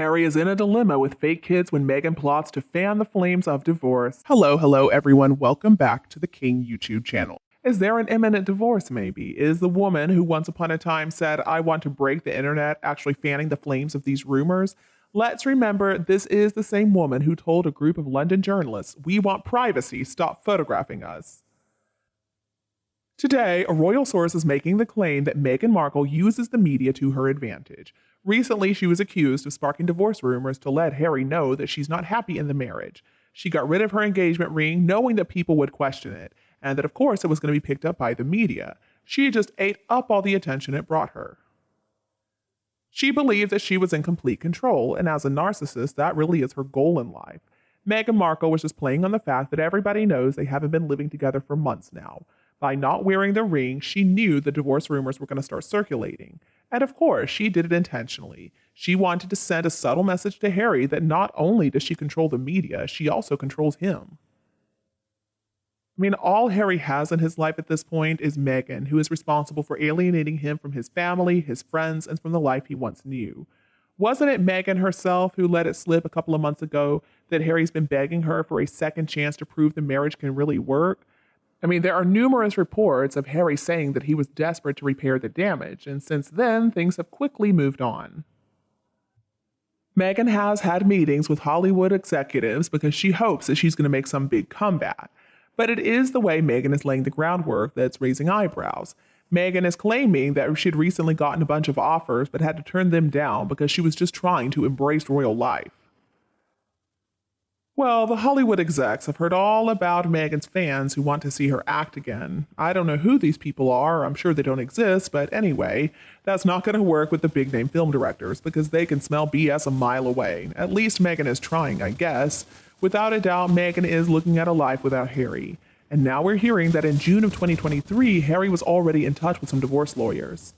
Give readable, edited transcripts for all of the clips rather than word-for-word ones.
Harry is in a dilemma with fake kids when Meghan plots to fan the flames of divorce. Hello, everyone. Welcome back to the King YouTube channel. Is there an imminent divorce, maybe? Is the woman who once upon a time said, "I want to break the internet," actually fanning the flames of these rumors? Let's remember, this is the same woman who told a group of London journalists, "We want privacy, stop photographing us." Today, a royal source is making the claim that Meghan Markle uses the media to her advantage. Recently, she was accused of sparking divorce rumors to let Harry know that she's not happy in the marriage. She got rid of her engagement ring knowing that people would question it, and that of course it was going to be picked up by the media. She just ate up all the attention it brought her. She believed that she was in complete control, and as a narcissist, that really is her goal in life. Meghan Markle was just playing on the fact that everybody knows they haven't been living together for months now. By not wearing the ring, she knew the divorce rumors were going to start circulating. And of course, she did it intentionally. She wanted to send a subtle message to Harry that not only does she control the media, she also controls him. I mean, all Harry has in his life at this point is Meghan, who is responsible for alienating him from his family, his friends, and from the life he once knew. Wasn't it Meghan herself who let it slip a couple of months ago that Harry's been begging her for a second chance to prove the marriage can really work? I mean, there are numerous reports of Harry saying that he was desperate to repair the damage, and since then, things have quickly moved on. Meghan has had meetings with Hollywood executives because she hopes that she's going to make some big comeback. But it is the way Meghan is laying the groundwork that's raising eyebrows. Meghan is claiming that she'd recently gotten a bunch of offers but had to turn them down because she was just trying to embrace royal life. Well, the Hollywood execs have heard all about Meghan's fans who want to see her act again. I don't know who these people are, I'm sure they don't exist, but anyway, that's not going to work with the big name film directors because they can smell BS a mile away. At least Meghan is trying, I guess. Without a doubt, Meghan is looking at a life without Harry. And now we're hearing that in June of 2023, Harry was already in touch with some divorce lawyers.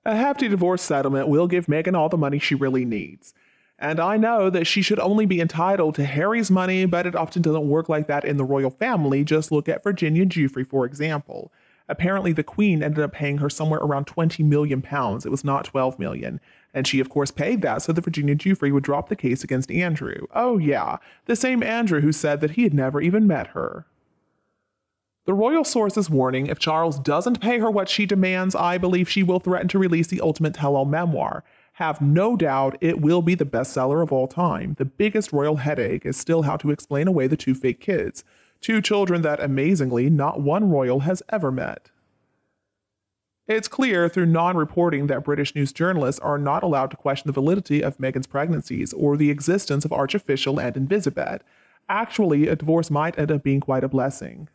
A hefty divorce settlement will give Meghan all the money she really needs. And I know that she should only be entitled to Harry's money, but it often doesn't work like that in the royal family. Just look at Virginia Giuffre, for example. Apparently, the Queen ended up paying her somewhere around £20 million. It was not $12 million. And she, of course, paid that so that Virginia Giuffre would drop the case against Andrew. Oh, yeah, the same Andrew who said that he had never even met her. The royal source is warning if Charles doesn't pay her what she demands, I believe she will threaten to release the ultimate tell-all memoir. Have no doubt it will be the bestseller of all time. The biggest royal headache is still how to explain away the two fake kids. Two children that, amazingly, not one royal has ever met. It's clear through non-reporting that British news journalists are not allowed to question the validity of Meghan's pregnancies or the existence of Archofficial and Invisibet. Actually, a divorce might end up being quite a blessing.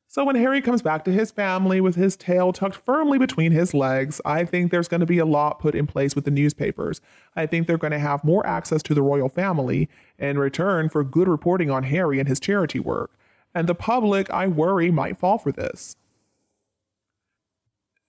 So when Harry comes back to his family with his tail tucked firmly between his legs, I think there's going to be a lot put in place with the newspapers. I think they're going to have more access to the royal family in return for good reporting on Harry and his charity work. And the public, I worry, might fall for this.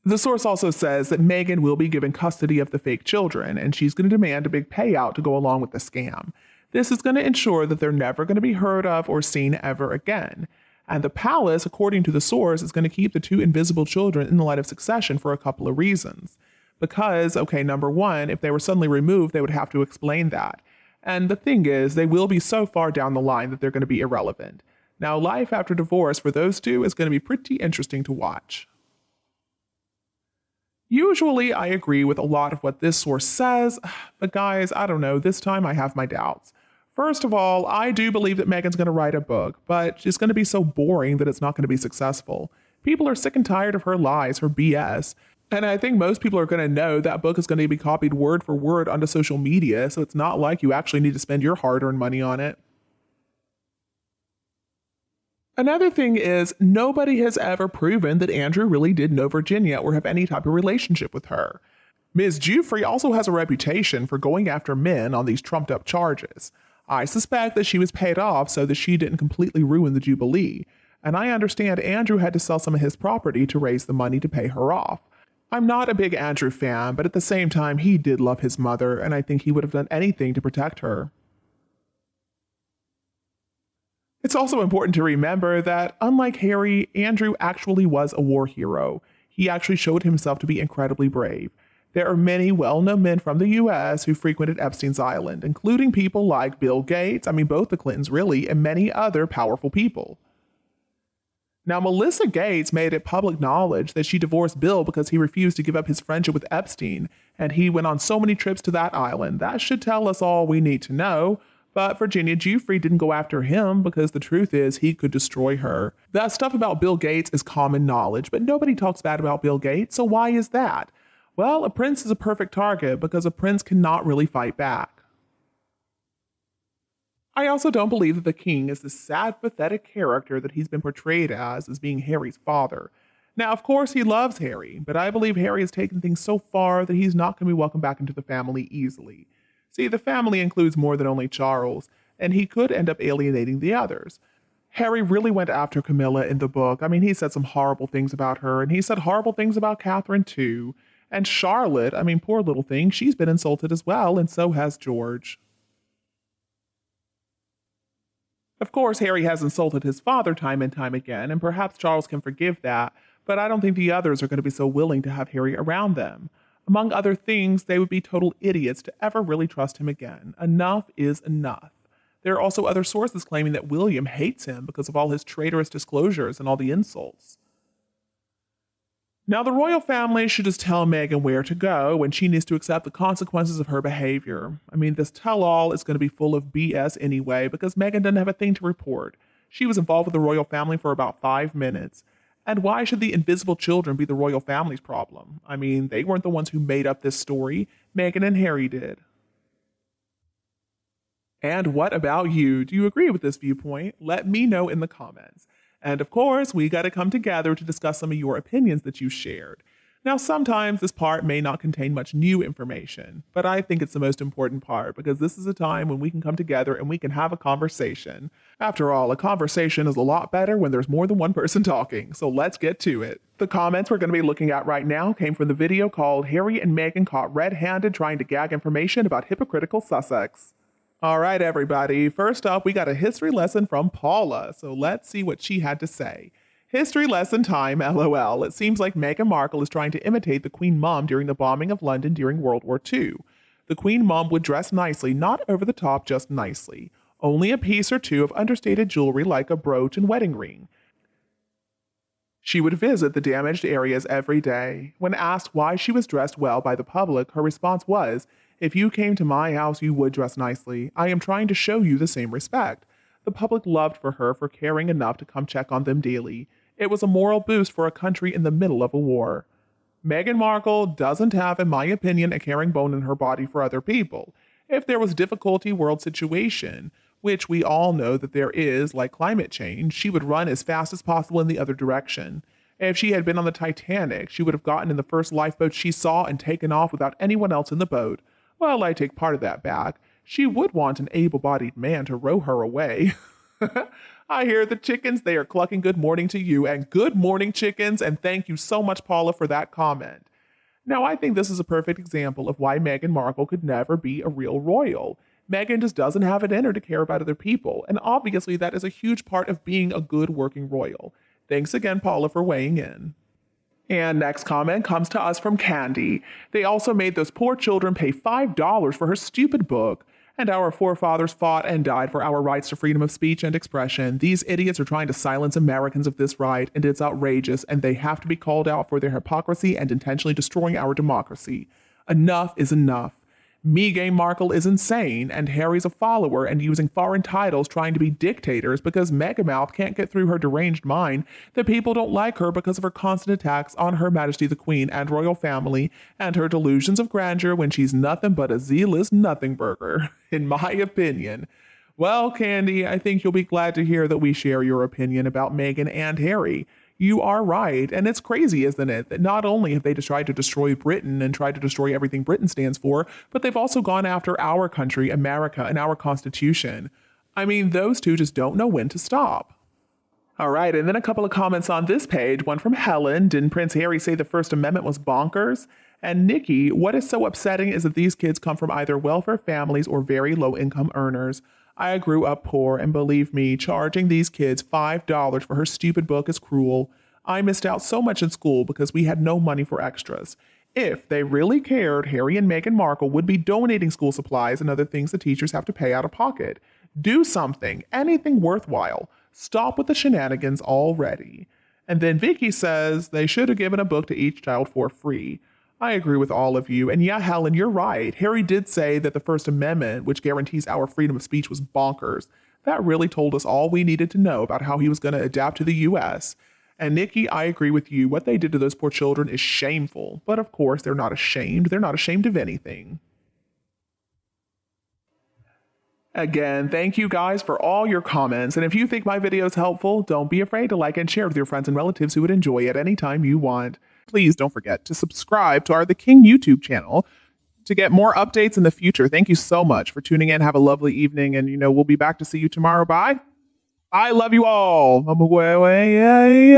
The source also says that Meghan will be given custody of the fake children, and she's going to demand a big payout to go along with the scam. This is going to ensure that they're never going to be heard of or seen ever again. And the palace, according to the source, is going to keep the two invisible children in the line of succession for a couple of reasons. Because, okay, number one, if they were suddenly removed, they would have to explain that. And the thing is, they will be so far down the line that they're going to be irrelevant. Now, life after divorce for those two is going to be pretty interesting to watch. Usually, I agree with a lot of what this source says, but guys, I don't know, this time I have my doubts. First of all, I do believe that Meghan's going to write a book, but it's going to be so boring that it's not going to be successful. People are sick and tired of her lies, her BS, and I think most people are going to know that book is going to be copied word for word onto social media, so it's not like you actually need to spend your hard-earned money on it. Another thing is, nobody has ever proven that Andrew really did know Virginia or have any type of relationship with her. Ms. Giuffre also has a reputation for going after men on these trumped-up charges. I suspect that she was paid off so that she didn't completely ruin the Jubilee, and I understand Andrew had to sell some of his property to raise the money to pay her off. I'm not a big Andrew fan, but at the same time, he did love his mother, and I think he would have done anything to protect her. It's also important to remember that, unlike Harry, Andrew actually was a war hero. He actually showed himself to be incredibly brave. There are many well-known men from the U.S. who frequented Epstein's Island, including people like Bill Gates, both the Clintons really, and many other powerful people. Now, Melissa Gates made it public knowledge that she divorced Bill because he refused to give up his friendship with Epstein, and he went on so many trips to that island. That should tell us all we need to know. But Virginia Giuffre didn't go after him because the truth is he could destroy her. That stuff about Bill Gates is common knowledge, but nobody talks bad about Bill Gates, so why is that? Well, a prince is a perfect target because a prince cannot really fight back. I also don't believe that the king is the sad, pathetic character that he's been portrayed as being Harry's father. Now, of course, he loves Harry, but I believe Harry has taken things so far that he's not going to be welcomed back into the family easily. See, the family includes more than only Charles, and he could end up alienating the others. Harry really went after Camilla in the book. He said some horrible things about her, and he said horrible things about Catherine too. And Charlotte, poor little thing, she's been insulted as well, and so has George. Of course, Harry has insulted his father time and time again, and perhaps Charles can forgive that, but I don't think the others are going to be so willing to have Harry around them. Among other things, they would be total idiots to ever really trust him again. Enough is enough. There are also other sources claiming that William hates him because of all his traitorous disclosures and all the insults. Now, the royal family should just tell Meghan where to go when she needs to accept the consequences of her behavior. This tell-all is going to be full of BS anyway because Meghan doesn't have a thing to report. She was involved with the royal family for about 5 minutes. And why should the invisible children be the royal family's problem? They weren't the ones who made up this story. Meghan and Harry did. And what about you? Do you agree with this viewpoint? Let me know in the comments. And of course, we got to come together to discuss some of your opinions that you shared. Now, sometimes this part may not contain much new information, but I think it's the most important part because this is a time when we can come together and we can have a conversation. After all, a conversation is a lot better when there's more than one person talking, so let's get to it. The comments we're going to be looking at right now came from the video called Harry and Meghan Caught Red-Handed Trying to Gag Information About Hypocritical Sussex. All right, everybody. First up, we got a history lesson from Paula, so let's see what she had to say. History lesson time, LOL. It seems like Meghan Markle is trying to imitate the Queen Mum during the bombing of London during World War II. The Queen Mum would dress nicely, not over the top, just nicely. Only a piece or two of understated jewelry like a brooch and wedding ring. She would visit the damaged areas every day. When asked why she was dressed well by the public, her response was, "If you came to my house, you would dress nicely. I am trying to show you the same respect." The public loved for her for caring enough to come check on them daily. It was a moral boost for a country in the middle of a war. Meghan Markle doesn't have, in my opinion, a caring bone in her body for other people. If there was a difficulty world situation, which we all know that there is, like climate change, she would run as fast as possible in the other direction. If she had been on the Titanic, she would have gotten in the first lifeboat she saw and taken off without anyone else in the boat. Well, I take part of that back. She would want an able-bodied man to row her away. I hear the chickens, they are clucking good morning to you, and good morning, chickens, and thank you so much, Paula, for that comment. Now, I think this is a perfect example of why Meghan Markle could never be a real royal. Meghan just doesn't have it in her to care about other people, and obviously that is a huge part of being a good working royal. Thanks again, Paula, for weighing in. And next comment comes to us from Candy. They also made those poor children pay $5 for her stupid book. And our forefathers fought and died for our rights to freedom of speech and expression. These idiots are trying to silence Americans of this right, and it's outrageous, and they have to be called out for their hypocrisy and intentionally destroying our democracy. Enough is enough. Meghan Markle is insane, and Harry's a follower and using foreign titles trying to be dictators because Megamouth can't get through her deranged mind that people don't like her because of her constant attacks on Her Majesty the Queen and royal family and her delusions of grandeur when she's nothing but a zealous nothing burger, in my opinion. Well, Candy, I think you'll be glad to hear that we share your opinion about Meghan and Harry. You are right, and it's crazy, isn't it, that not only have they just tried to destroy Britain and tried to destroy everything Britain stands for, but they've also gone after our country, America, and our Constitution. Those two just don't know when to stop. All right, and then a couple of comments on this page. One from Helen. Didn't Prince Harry say the First Amendment was bonkers? And Nikki, what is so upsetting is that these kids come from either welfare families or very low-income earners. I grew up poor, and believe me, charging these kids $5 for her stupid book is cruel. I missed out so much in school because we had no money for extras. If they really cared, Harry and Meghan Markle would be donating school supplies and other things the teachers have to pay out of pocket. Do something, anything worthwhile. Stop with the shenanigans already. And then Vicky says they should have given a book to each child for free. I agree with all of you. And yeah, Helen, you're right. Harry did say that the First Amendment, which guarantees our freedom of speech, was bonkers. That really told us all we needed to know about how he was going to adapt to the U.S. And Nikki, I agree with you. What they did to those poor children is shameful. But of course, they're not ashamed. They're not ashamed of anything. Again, thank you guys for all your comments. And if you think my video is helpful, don't be afraid to like and share with your friends and relatives who would enjoy it anytime you want. Please don't forget to subscribe to our The King YouTube channel to get more updates in the future. Thank you so much for tuning in. Have a lovely evening. And, we'll be back to see you tomorrow. Bye. I love you all. I'm away.